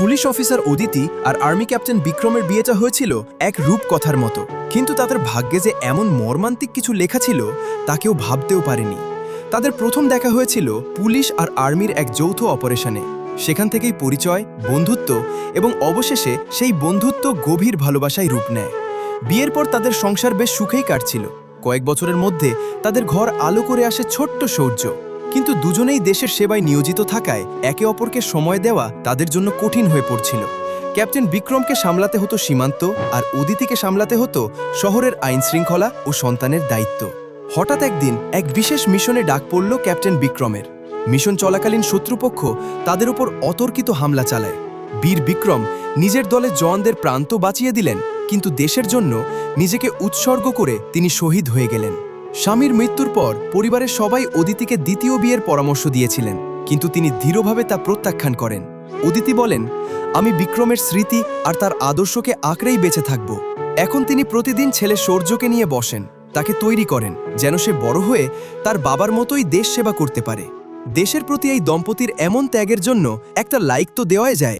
Police officer Aditi আর army captain বিক্রমের বিয়েটা হয়েছিল এক রূপকথার মতো, কিন্তু তাদের ভাগ্যে যে এমন মর্মান্তিক কিছু লেখা ছিল তা কেউ ভাবতেও পারেনি। তাদের প্রথম দেখা হয়েছিল পুলিশ আর আর্মির এক যৌথ অপারেশনে। সেখান থেকেই পরিচয়, বন্ধুত্ব এবং অবশেষে সেই বন্ধুত্ব গভীর ভালোবাসায় রূপ নেয়। বিয়ের পর তাদের সংসার বেশ সুখেই কাটছিল। কয়েক বছরের মধ্যে তাদের ঘর আলো করে আসে ছোট্ট সৌর্য। কিন্তু দুজনেই দেশের সেবায় নিয়োজিত থাকায় একে অপরকে সময় দেওয়া তাদের জন্য কঠিন হয়ে পড়ছিল। ক্যাপ্টেন বিক্রমকে সামলাতে হতো সীমান্ত, আর অদিতিকে সামলাতে হতো শহরের আইনশৃঙ্খলা ও সন্তানের দায়িত্ব। হঠাৎ একদিন এক বিশেষ মিশনে ডাক পড়ল ক্যাপ্টেন বিক্রমের। মিশন চলাকালীন শত্রুপক্ষ তাদের উপর অতর্কিত হামলা চালায়। বীর বিক্রম নিজের দলের জওয়ানদের প্রাণ তো বাঁচিয়ে দিলেন, কিন্তু দেশের জন্য নিজেকে উৎসর্গ করে তিনি শহীদ হয়ে গেলেন। স্বামীর মৃত্যুর পর পরিবারের সবাই অদিতিকে দ্বিতীয় বিয়ের পরামর্শ দিয়েছিলেন, কিন্তু তিনি দৃঢ়ভাবে তা প্রত্যাখ্যান করেন। অদিতি বলেন, আমি বিক্রমের স্মৃতি আর তার আদর্শকে আঁকড়েই বেঁচে থাকব। এখন তিনি প্রতিদিন ছেলে সৌর্যকে নিয়ে বসেন, তাকে তৈরি করেন যেন সে বড় হয়ে তার বাবার মতোই দেশ সেবা করতে পারে। দেশের প্রতি এই দম্পতির এমন ত্যাগের জন্য একটা লাইক তো দেওয়াই যায়।